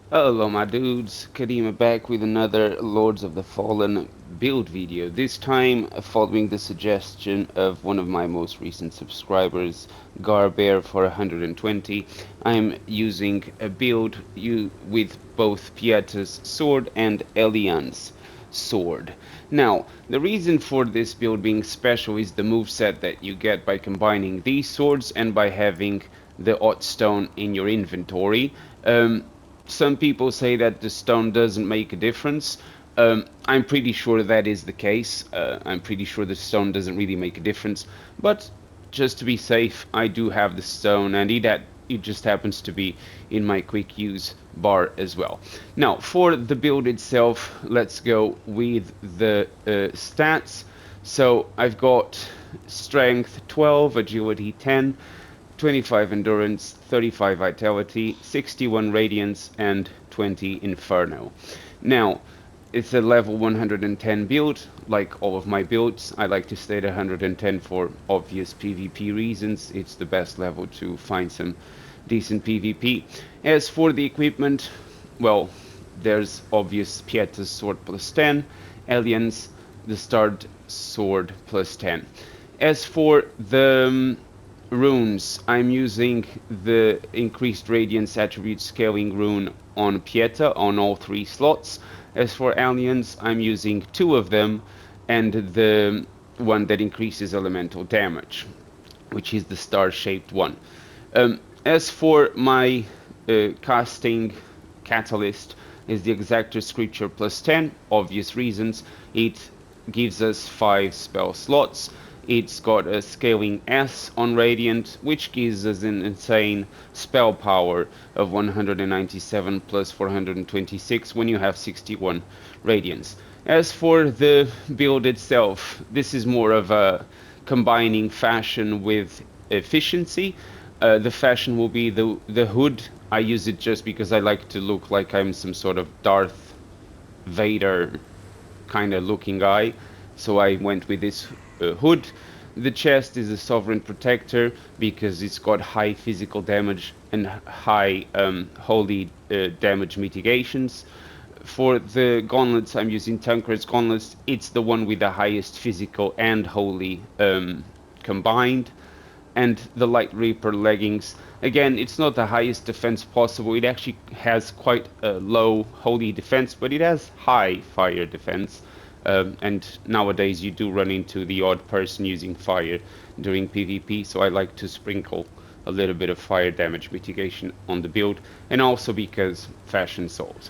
Hello my dudes, Kadima back with another Lords of the Fallen build video. This time following the suggestion of one of my most recent subscribers, Garbear for 120. I'm using a build with both Pieta's sword and Elianne's sword. Now, the reason for this build being special is the moveset that you get by combining these swords and by having the odd stone in your inventory. Some people say that the stone doesn't make a difference. I'm pretty sure that is the case. I'm pretty sure the stone doesn't really make a difference. But just to be safe, I do have the stone, and it just happens to be in my quick use bar as well. Now, for the build itself, let's go with the stats. So I've got strength 12, agility 10, 25 endurance, 35 vitality, 61 radiance, and 20 inferno. Now, it's a level 110 build, like all of my builds. I like to stay at 110 for obvious PvP reasons. It's the best level to find some decent PvP. As for the equipment, well, there's obvious Pieta's sword plus 10, Elianne's the starred sword plus 10. As for the runes, I'm using the increased radiance attribute scaling rune on Pieta on all 3 slots. As for aliens, I'm using 2 of them and the one that increases elemental damage, which is the star-shaped one. As for my casting catalyst, is the Exactor Scripture plus 10, obvious reasons. It gives us 5 spell slots. It's got a scaling S on Radiant, which gives us an insane spell power of 197 plus 426 when you have 61 Radiance. As for the build itself, this is more of a combining fashion with efficiency. The fashion will be the hood. I use it just because I like to look like I'm some sort of Darth Vader kind of looking guy, so I went with this hood. The chest is a Sovereign Protector because it's got high physical damage and high holy damage mitigations. For the gauntlets, I'm using Tanker's gauntlets. It's the one with the highest physical and holy combined. And the Light Reaper leggings, again, it's not the highest defense possible. It actually has quite a low holy defense, but it has high fire defense. And nowadays you do run into the odd person using fire during PvP, so I like to sprinkle a little bit of fire damage mitigation on the build, and also because fashion souls.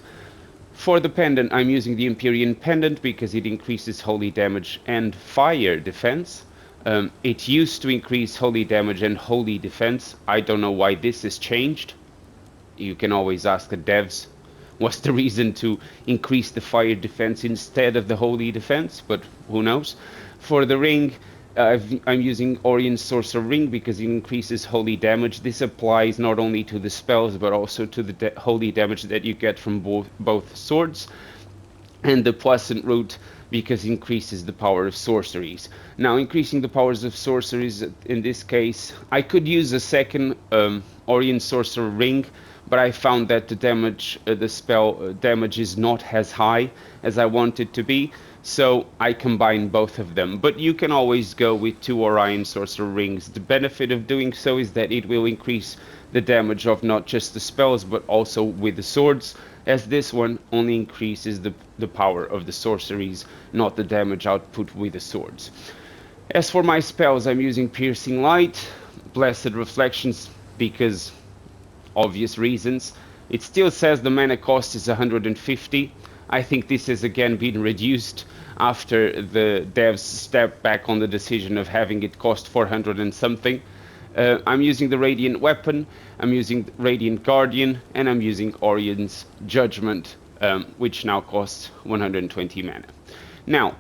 For the pendant, I'm using the Empyrean pendant because it increases holy damage and fire defense. It used to increase holy damage and holy defense. I don't know why this has changed. You can always ask the devs what's the reason to increase the fire defense instead of the holy defense, but who knows. For the ring, I'm using Orion's Sorcerer Ring because it increases holy damage. This applies not only to the spells but also to the holy damage that you get from both swords. And the Pleasant Root because it increases the power of sorceries. Now, increasing the powers of sorceries, in this case, I could use a second Orion's Sorcerer Ring, but I found that the damage, the spell damage is not as high as I want it to be, so I combine both of them. But you can always go with 2 Orion Sorcerer Rings. The benefit of doing so is that it will increase the damage of not just the spells, but also with the swords, as this one only increases the power of the sorceries, not the damage output with the swords. As for my spells, I'm using Piercing Light, Blessed Reflections, because obvious reasons. It still says the mana cost is 150. I think this has again been reduced after the devs stepped back on the decision of having it cost 400 and something. I'm using the Radiant Weapon, I'm using Radiant Guardian, and I'm using Orion's Judgment, which now costs 120 mana. Now,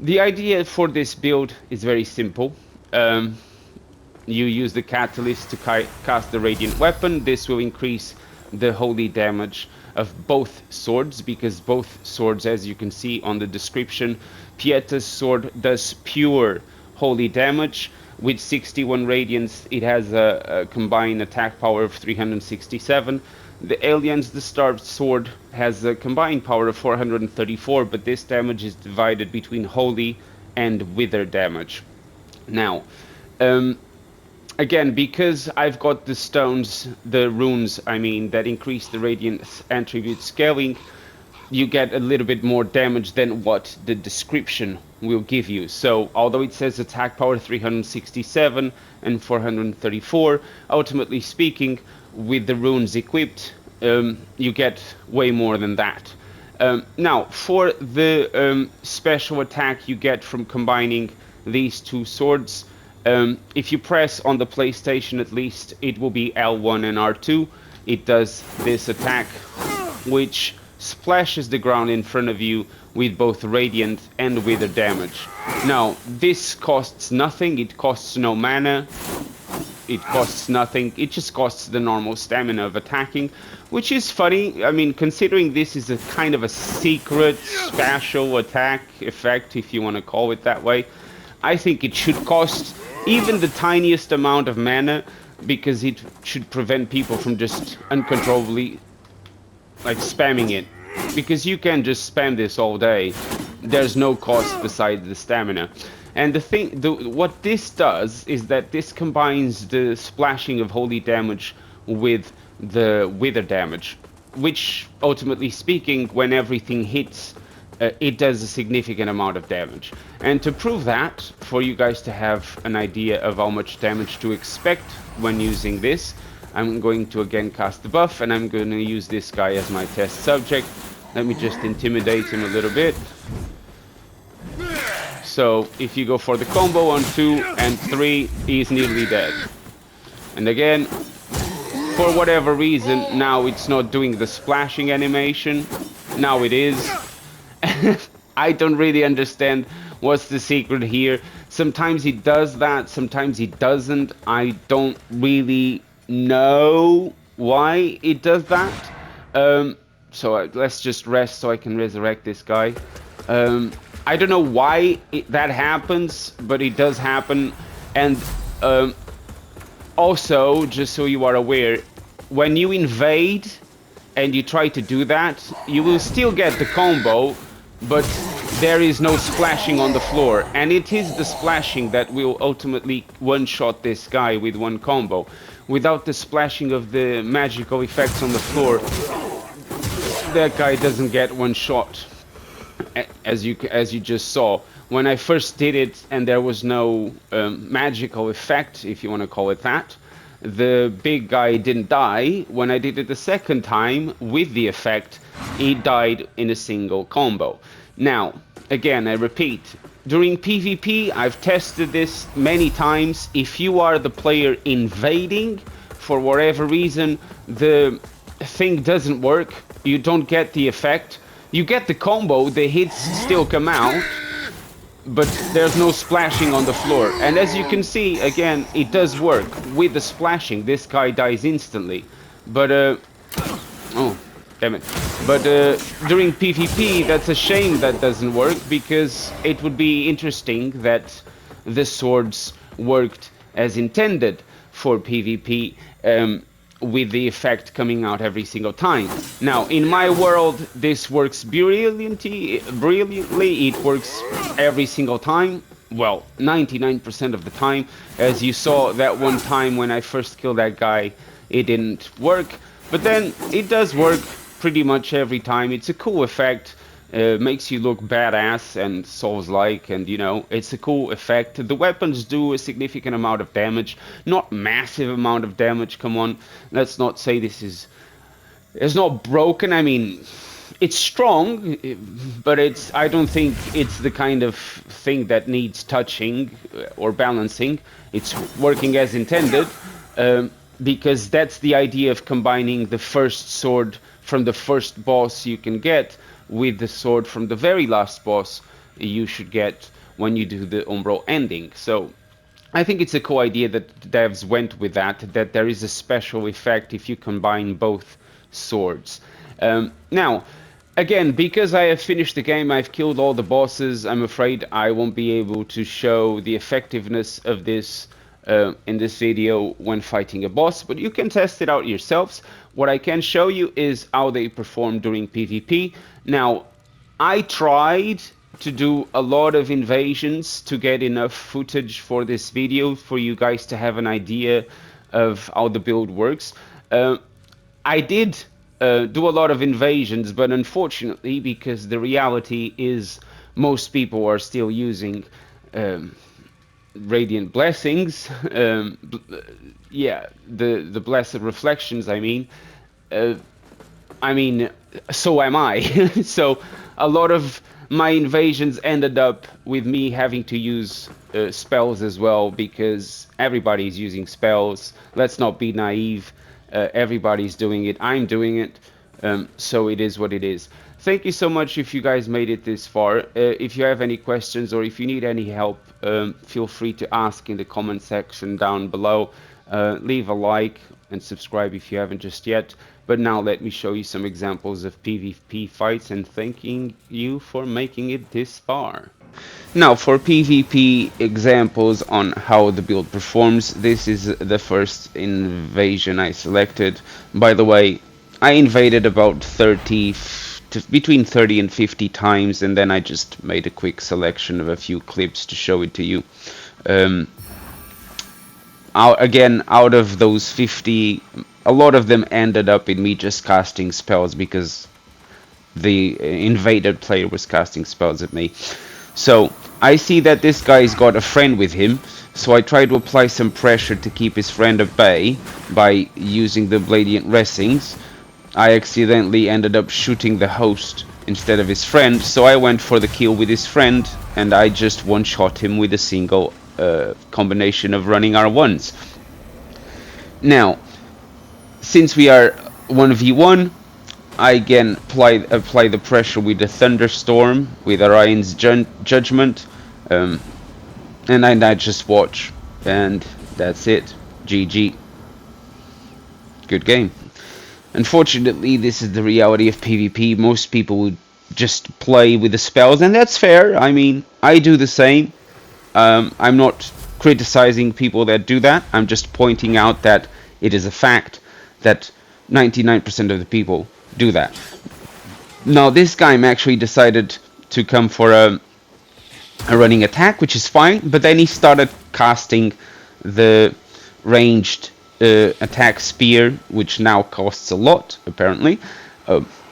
the idea for this build is very simple. You use the Catalyst to cast the Radiant Weapon. This will increase the holy damage of both swords, because both swords, as you can see on the description, Pieta's sword does pure holy damage. With 61 radiance, it has a combined attack power of 367. The Alien's the Starved Sword has a combined power of 434, but this damage is divided between Holy and Wither damage. Now, again, because I've got the stones, the runes, I mean, that increase the Radiant attribute scaling, you get a little bit more damage than what the description will give you. So, although it says attack power 367 and 434, ultimately speaking, with the runes equipped, you get way more than that. Now, for the special attack you get from combining these two swords, if you press on the PlayStation at least, it will be L1 and R2. It does this attack, which splashes the ground in front of you with both radiant and wither damage. Now, this costs nothing, it costs no mana, it costs nothing, it just costs the normal stamina of attacking, which is funny. I mean, considering this is a kind of a secret special attack effect, if you want to call it that way, I think it should cost even the tiniest amount of mana, because it should prevent people from just uncontrollably like spamming it, because you can just spam this all day. There's no cost besides the stamina. And what this does is that this combines the splashing of holy damage with the wither damage, which ultimately speaking, when everything hits, it does a significant amount of damage. And to prove that, for you guys to have an idea of how much damage to expect when using this, I'm going to again cast the buff, and I'm going to use this guy as my test subject. Let me just intimidate him a little bit. So if you go for the combo on 2 and 3, he's nearly dead. And again, for whatever reason, now it's not doing the splashing animation. Now it is. I don't really understand what's the secret here. Sometimes he does that, sometimes he doesn't. I don't really know why it does that. So let's just rest so I can resurrect this guy. I don't know why that happens, but it does happen. And also, just so you are aware, when you invade and you try to do that, you will still get the combo, but there is no splashing on the floor. And it is the splashing that will ultimately one-shot this guy with one combo. Without the splashing of the magical effects on the floor, that guy doesn't get one shot. As you just saw, when I first did it and there was no magical effect, if you want to call it that, the big guy didn't die. When I did it the second time with the effect, he died in a single combo. Now, again, I repeat, during PvP, I've tested this many times. If you are the player invading, for whatever reason, the thing doesn't work, you don't get the effect. You get the combo, the hits still come out, but there's no splashing on the floor. And as you can see, again, it does work. With the splashing, this guy dies instantly. But, oh, damn it. But during PvP, that's a shame that doesn't work, because it would be interesting that the swords worked as intended for PvP, with the effect coming out every single time. Now, in my world, this works brilliantly. It works every single time. Well, 99% of the time. As you saw that one time when I first killed that guy, it didn't work. But then, it does work pretty much every time. It's a cool effect. Makes you look badass and Souls-like, and you know, it's a cool effect. The weapons do a significant amount of damage, not massive amount of damage, come on, let's not say it's not broken. I mean, it's strong, but I don't think it's the kind of thing that needs touching or balancing. It's working as intended, because that's the idea of combining the first sword from the first boss you can get with the sword from the very last boss you should get when you do the Umbral ending. So I think it's a cool idea that devs went with that there is a special effect if you combine both swords. Now, again, because I have finished the game, I've killed all the bosses, I'm afraid I won't be able to show the effectiveness of this in this video when fighting a boss, but you can test it out yourselves. What I can show you is how they perform during PvP. Now, I tried to do a lot of invasions to get enough footage for this video for you guys to have an idea of how the build works. I did do a lot of invasions, but unfortunately, because the reality is most people are still using radiant blessings, yeah, the blessed reflections, I mean, so am I. So a lot of my invasions ended up with me having to use spells as well, because everybody's using spells. Let's not be naive. Everybody's doing it. I'm doing it. So it is what it is. Thank you so much if you guys made it this far. If you have any questions or if you need any help, feel free to ask in the comment section down below. Leave a like and subscribe if you haven't just yet. But now let me show you some examples of PvP fights, and thanking you for making it this far. Now for PvP examples on how the build performs, this is the first invasion I selected. By the way, I invaded about between 30 and 50 times, and then I just made a quick selection of a few clips to show it to you. Out of those 50, a lot of them ended up in me just casting spells because the invaded player was casting spells at me. So I see that this guy's got a friend with him, so I try to apply some pressure to keep his friend at bay by using the Radiant Blessings. I accidentally ended up shooting the host instead of his friend, so I went for the kill with his friend, and I just one-shot him with a single combination of running R1s. Now, since we are 1v1, I again apply the pressure with the Thunderstorm, with Orion's Judgment, and I just watch, and that's it. GG. Good game. Unfortunately, this is the reality of PvP. Most people would just play with the spells, and that's fair. I mean, I do the same. I'm not criticizing people that do that. I'm just pointing out that it is a fact that 99% of the people do that. Now, this guy actually decided to come for a running attack, which is fine, but then he started casting the ranged attack spear, which now costs a lot, apparently,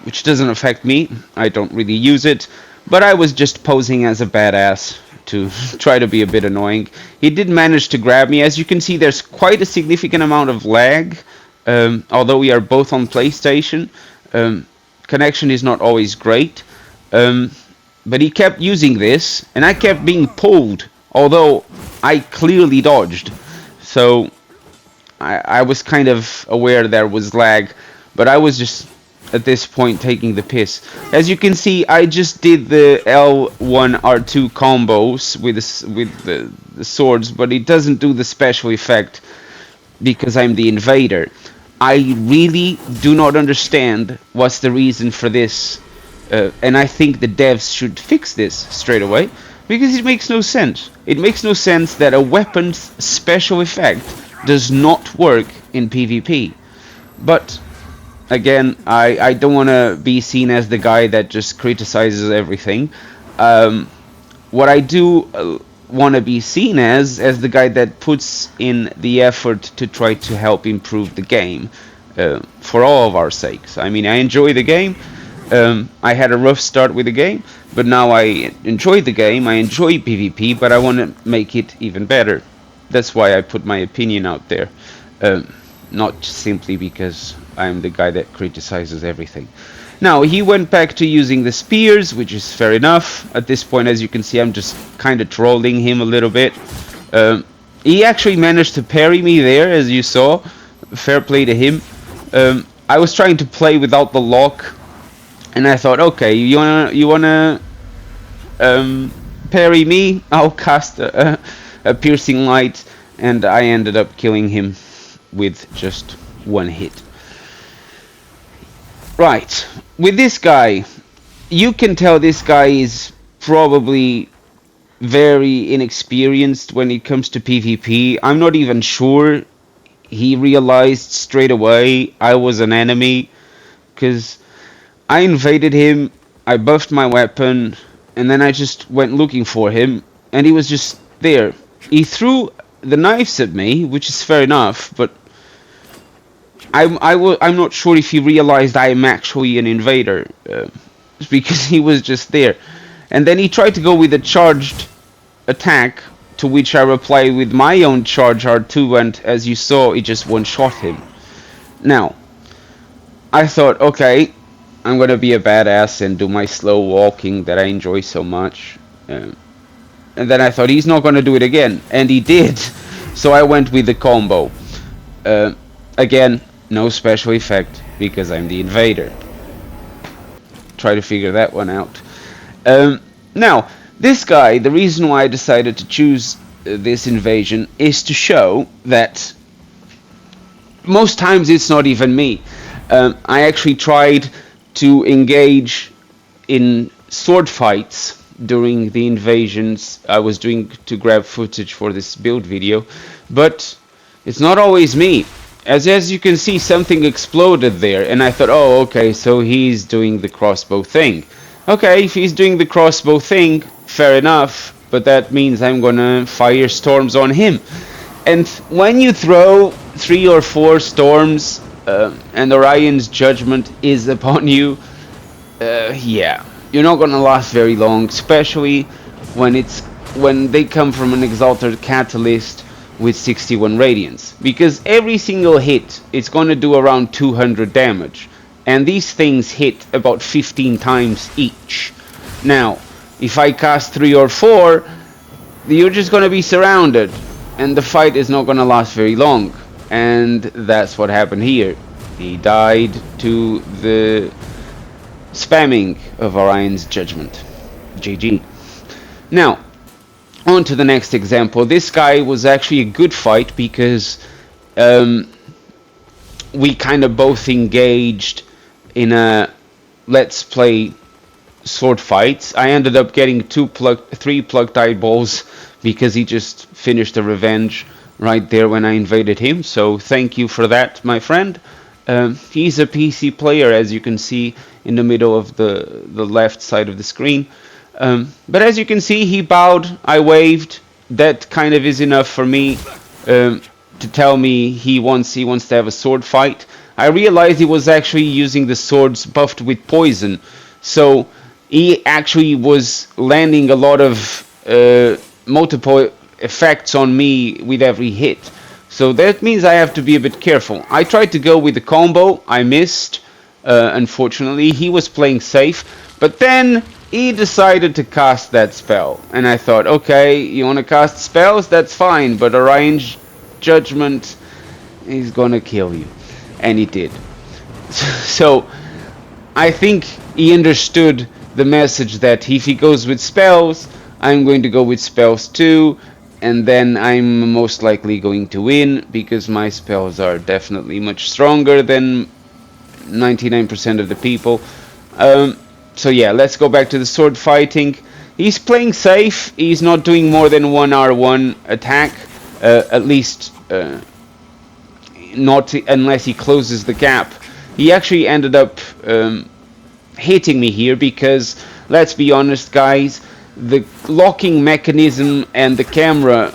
which doesn't affect me. I don't really use it, but I was just posing as a badass to try to be a bit annoying. He did manage to grab me. As you can see, there's quite a significant amount of lag, although we are both on PlayStation. Connection is not always great, but he kept using this, and I kept being pulled, although I clearly dodged. So I was kind of aware there was lag, but I was just at this point taking the piss. As you can see, I just did the L1 R2 combos with the swords, but it doesn't do the special effect because I'm the invader. I really do not understand what's the reason for this, and I think the devs should fix this straight away, because it makes no sense. It makes no sense that a weapon's special effect does not work in PvP. But again, I don't want to be seen as the guy that just criticizes everything. What I do want to be seen as the guy that puts in the effort to try to help improve the game, for all of our sakes. I mean, I enjoy the game. I had a rough start with the game, but now I enjoy the game. I enjoy PvP, but I want to make it even better. That's why I put my opinion out there, not simply because I'm the guy that criticizes everything. Now, he went back to using the spears, which is fair enough. At this point, as you can see, I'm just kind of trolling him a little bit. He actually managed to parry me there, as you saw. Fair play to him. I was trying to play without the lock, and I thought, okay, you wanna parry me? I'll cast a piercing light, and I ended up killing him with just one hit. Right, with this guy, you can tell this guy is probably very inexperienced when it comes to PvP. I'm not even sure he realized straight away I was an enemy, because I invaded him, I buffed my weapon, and then I just went looking for him, and he was just there. He threw the knives at me, which is fair enough, but I'm not sure if he realized I'm actually an invader, because he was just there. And then he tried to go with a charged attack, to which I replied with my own charge R2, and as you saw, it just one-shot him. Now, I thought, okay, I'm gonna be a badass and do my slow walking that I enjoy so much. And then I thought, he's not gonna do it again, and he did. So I went with the combo. Again, no special effect, because I'm the invader. Try to figure that one out. Now, this guy, the reason why I decided to choose this invasion is to show that most times it's not even me. I actually tried to engage in sword fights during the invasions I was doing to grab footage for this build video, but it's not always me. As you can see, something exploded there, and I thought, oh, okay, so he's doing the crossbow thing. Okay, if he's doing the crossbow thing, fair enough, but that means I'm gonna fire storms on him. And when you throw 3 or 4 storms, and Orion's judgment is upon you, yeah, you're not gonna last very long, especially when they come from an Exalted Catalyst with 61 radiance, because every single hit it's gonna do around 200 damage, and these things hit about 15 times each. Now, if I cast 3 or 4, you're just gonna be surrounded, and the fight is not gonna last very long, and that's what happened here. He died to the spamming of Orion's judgment. GG. Now, on to the next example. This guy was actually a good fight, because we kind of both engaged in a let's play sword fights. I ended up getting 3 plucked eyeballs, because he just finished the revenge right there when I invaded him. So thank you for that, my friend. He's a PC player, as you can see in the middle of the left side of the screen. But as you can see, he bowed, I waved. That kind of is enough for me to tell me he wants to have a sword fight. I realized he was actually using the swords buffed with poison, so he actually was landing a lot of multiple effects on me with every hit. So that means I have to be a bit careful. I tried to go with the combo, I missed. Unfortunately, he was playing safe, but then he decided to cast that spell, and I thought, okay, you want to cast spells, that's fine, but Orion's judgment is gonna kill you, and he did. So I think he understood the message that if he goes with spells, I'm going to go with spells too, and then I'm most likely going to win, because my spells are definitely much stronger than 99% of the people. So yeah, let's go back to the sword fighting. He's playing safe. He's not doing more than 1 R1 attack, at least not unless he closes the gap. He actually ended up hitting me here, because let's be honest, guys, the locking mechanism and the camera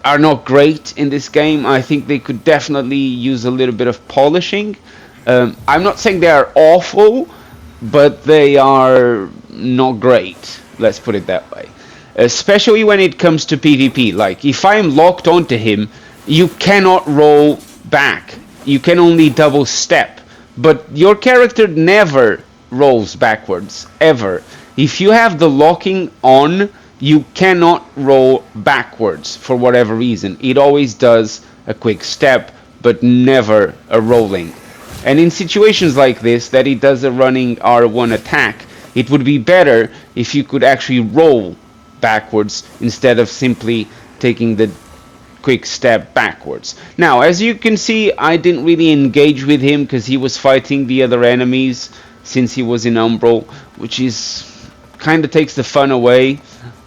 are not great in this game. I think they could definitely use a little bit of polishing. I'm not saying they are awful, but they are not great, let's put it that way. Especially when it comes to PvP. Like, if I'm locked onto him, you cannot roll back. You can only double step. But your character never rolls backwards, ever. If you have the locking on, you cannot roll backwards for whatever reason. It always does a quick step, but never a rolling. And in situations like this, that it does a running R1 attack, it would be better if you could actually roll backwards instead of simply taking the quick step backwards. Now, as you can see, I didn't really engage with him because he was fighting the other enemies since he was in Umbral, which is kind of takes the fun away.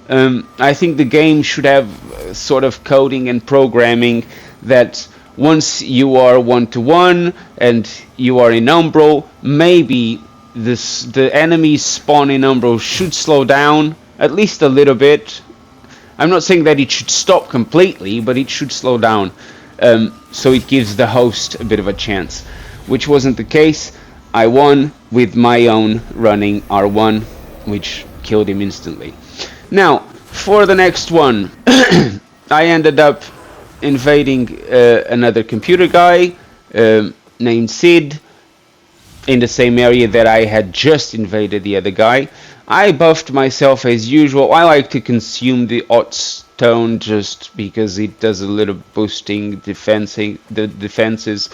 I think the game should have sort of coding and programming that once you are 1-to-1 and you are in Umbro, maybe the enemies spawn in Umbro should slow down at least a little bit. I'm not saying that it should stop completely, but it should slow down, so it gives the host a bit of a chance, which wasn't the case. I won with my own running R1, which killed him instantly. Now, for the next one, I ended up invading another computer guy named Sid in the same area that I had just invaded the other guy. I buffed myself as usual. I like to consume the Ot Stone just because it does a little boosting the defenses.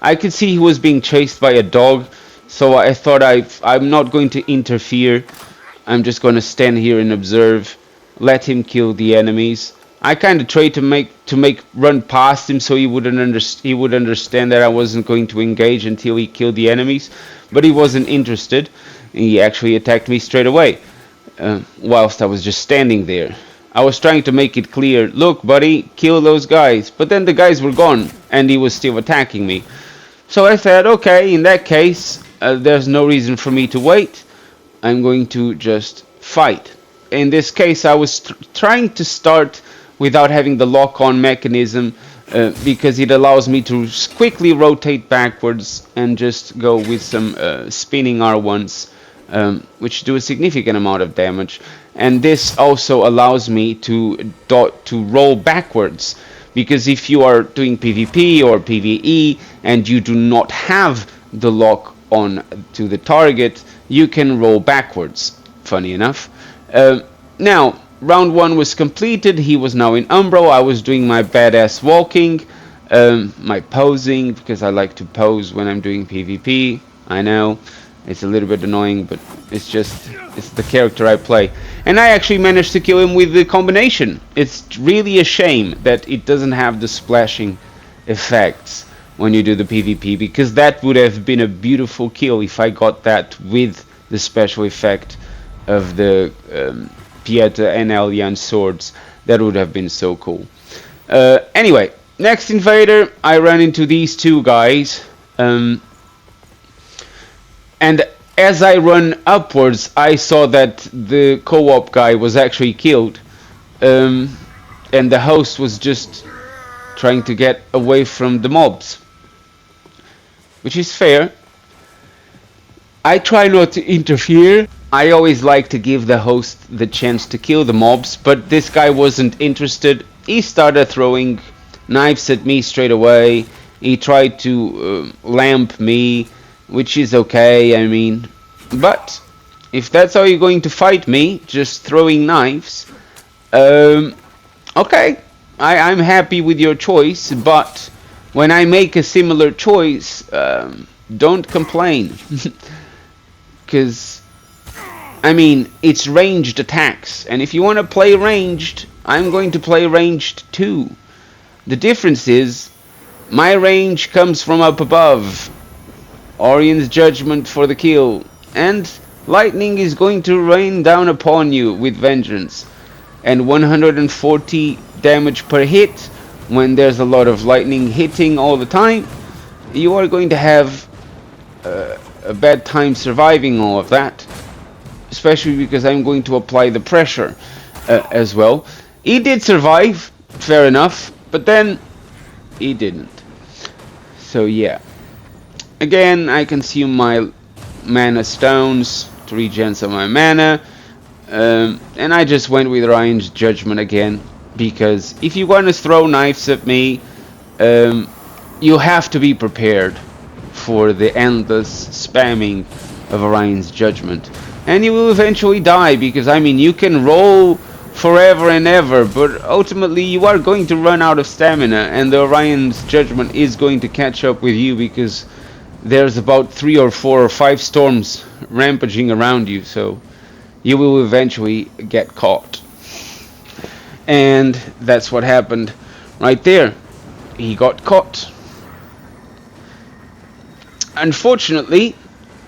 I could see he was being chased by a dog, so I thought I'm not going to interfere. I'm just going to stand here and observe, let him kill the enemies. I kind of tried to make run past him so he would understand that I wasn't going to engage until he killed the enemies, but he wasn't interested. He actually attacked me straight away, whilst I was just standing there. I was trying to make it clear, look buddy, kill those guys, but then the guys were gone and he was still attacking me. So I said, okay, in that case, there's no reason for me to wait. I'm going to just fight. In this case, I was trying to start without having the lock-on mechanism, because it allows me to quickly rotate backwards and just go with some spinning R1s, which do a significant amount of damage. And this also allows me to roll backwards, because if you are doing PvP or PvE and you do not have the lock on to the target, you can roll backwards, funny enough. Now, round 1 was completed. He was now in Umbro. I was doing my badass walking, my posing, because I like to pose when I'm doing PvP. I know, it's a little bit annoying, but it's the character I play. And I actually managed to kill him with the combination. It's really a shame that it doesn't have the splashing effects when you do the PvP, because that would have been a beautiful kill if I got that with the special effect of the Pieta and Elianne swords. That would have been so cool. Anyway, next invader, I ran into these two guys, and as I run upwards, I saw that the co-op guy was actually killed, and the host was just trying to get away from the mobs, which is fair. I try not to interfere. I always like to give the host the chance to kill the mobs, but this guy wasn't interested. He started throwing knives at me straight away. He tried to lamp me, which is okay, I mean, but if that's how you're going to fight me, just throwing knives, okay, I'm happy with your choice, but when I make a similar choice, don't complain, because, I mean, it's ranged attacks, and if you want to play ranged, I'm going to play ranged too. The difference is, my range comes from up above, Orion's judgment for the kill, and lightning is going to rain down upon you with vengeance, and 140 damage per hit. When there's a lot of lightning hitting all the time, you are going to have a bad time surviving all of that, especially because I'm going to apply the pressure as well. He did survive, fair enough, but then he didn't. So yeah. Again, I consume my mana stones to regen some of my mana, and I just went with Ryan's judgment again, because if you want to throw knives at me, you have to be prepared for the endless spamming of Orion's judgment, and you will eventually die, because I mean, you can roll forever and ever, but ultimately you are going to run out of stamina, and the Orion's judgment is going to catch up with you, because there's about 3 or 4 or 5 storms rampaging around you, so you will eventually get caught. And that's what happened right there. He got caught. Unfortunately,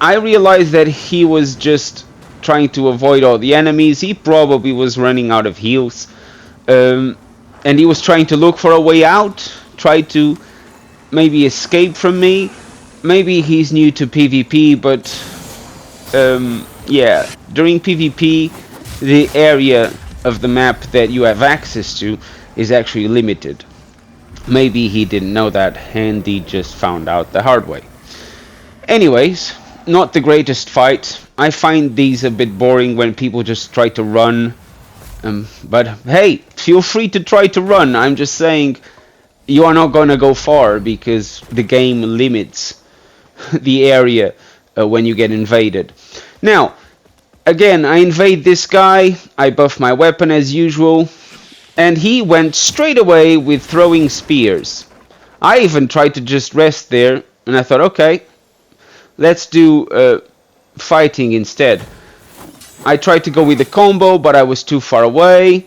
I realized that he was just trying to avoid all the enemies. He probably was running out of heals. And he was trying to look for a way out, try to maybe escape from me. Maybe he's new to PvP, but yeah, during PvP, the area of the map that you have access to is actually limited. Maybe he didn't know that, and he just found out the hard way. Anyways, not the greatest fight. I find these a bit boring when people just try to run. But hey, feel free to try to run. I'm just saying, you are not gonna go far because the game limits the area when you get invaded. Now, again, I invade this guy, I buff my weapon as usual, and he went straight away with throwing spears. I even tried to just rest there, and I thought, okay, let's do fighting instead. I tried to go with the combo, but I was too far away.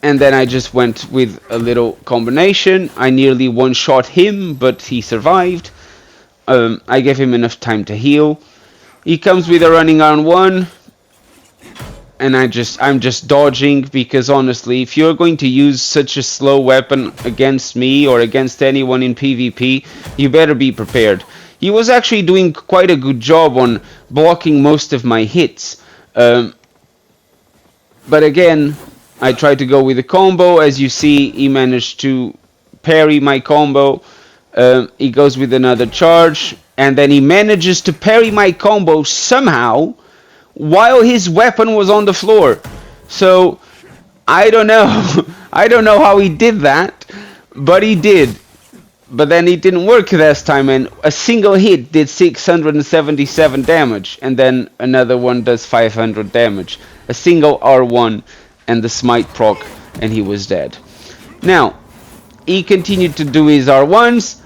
And then I just went with a little combination. I nearly one-shot him, but he survived. I gave him enough time to heal. He comes with a running on one. And I'm just dodging, because honestly, if you're going to use such a slow weapon against me or against anyone in PvP, you better be prepared. He was actually doing quite a good job on blocking most of my hits. But again, I tried to go with a combo. As you see, he managed to parry my combo. He goes with another charge, and then he manages to parry my combo somehow while his weapon was on the floor. So I don't know. I don't know how he did that, but he did. But then it didn't work this time, and a single hit did 677 damage, and then another one does 500 damage. A single R1 and the smite proc, and he was dead. Now, he continued to do his R1s.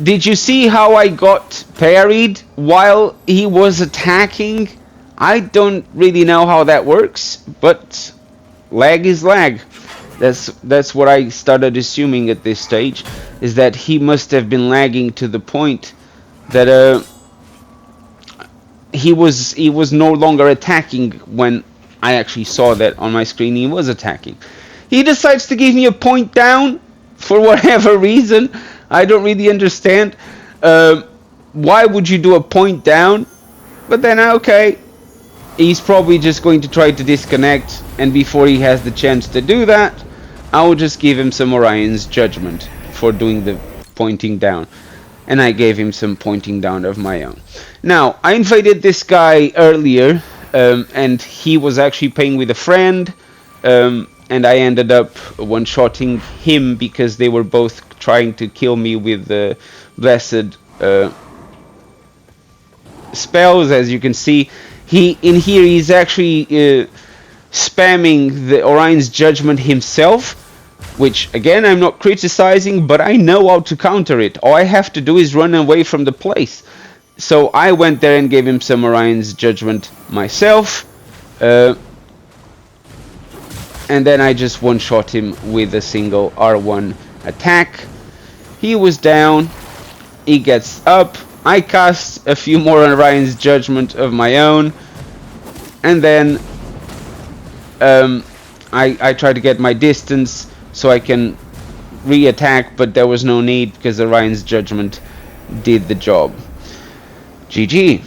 Did you see how I got parried while he was attacking? I don't really know how that works, but lag is lag. That's what I started assuming at this stage, is that he must have been lagging to the point that he was no longer attacking when I actually saw that on my screen he was attacking. He decides to give me a point down for whatever reason. I don't really understand. Why would you do a point down? But then, okay, he's probably just going to try to disconnect, and before he has the chance to do that, I will just give him some Orion's Judgment for doing the pointing down. And I gave him some pointing down of my own. Now, I invaded this guy earlier, and he was actually playing with a friend, and I ended up one-shotting him because they were both trying to kill me with the blessed spells. As you can see, in here he's actually spamming the Orion's Judgment himself, which again I'm not criticizing, but I know how to counter it. All I have to do is run away from the place. So I went there and gave him some Orion's Judgment myself, and then I just one-shot him with a single R1 attack. He was down, he gets up, I cast a few more Orion's Judgment of my own, and then I try to get my distance so I can re-attack, but there was no need because Orion's Judgment did the job. GG.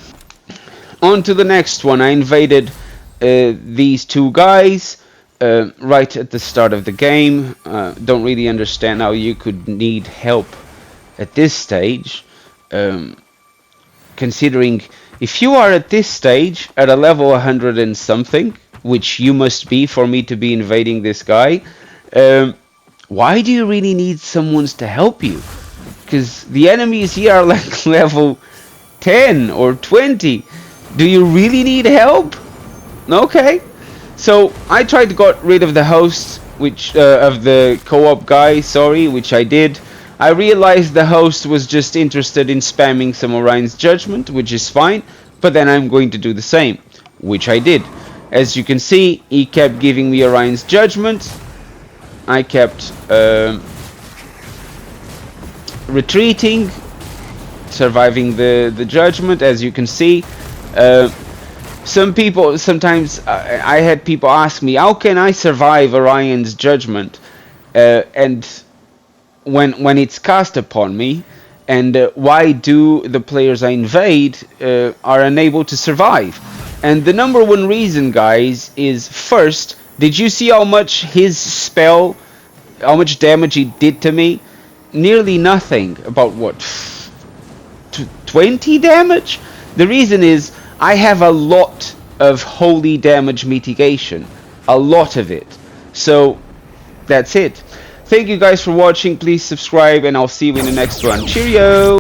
On to the next one. I invaded these two guys right at the start of the game. Don't really understand how you could need help at this stage, considering if you are at this stage at a level 100 and something, which you must be for me to be invading this guy, why do you really need someone's to help you? Because the enemies here are like level 10 or 20. Do you really need help? Okay. So I tried to get rid of the host, which of the co-op guy, sorry, which I did. I realized the host was just interested in spamming some Orion's Judgment, which is fine, but then I'm going to do the same, which I did. As you can see, he kept giving me Orion's Judgment. I kept retreating, surviving the judgment, as you can see. some people sometimes I had people ask me, how can I survive Orion's judgment, and when it's cast upon me, and why do the players I invade are unable to survive? And the number one reason, guys, is first, did you see how much his spell, how much damage he did to me? Nearly nothing. About what, 20 damage? The reason is I have a lot of holy damage mitigation, a lot of it. So that's it. Thank you guys for watching. Please subscribe, and I'll see you in the next one. Cheerio!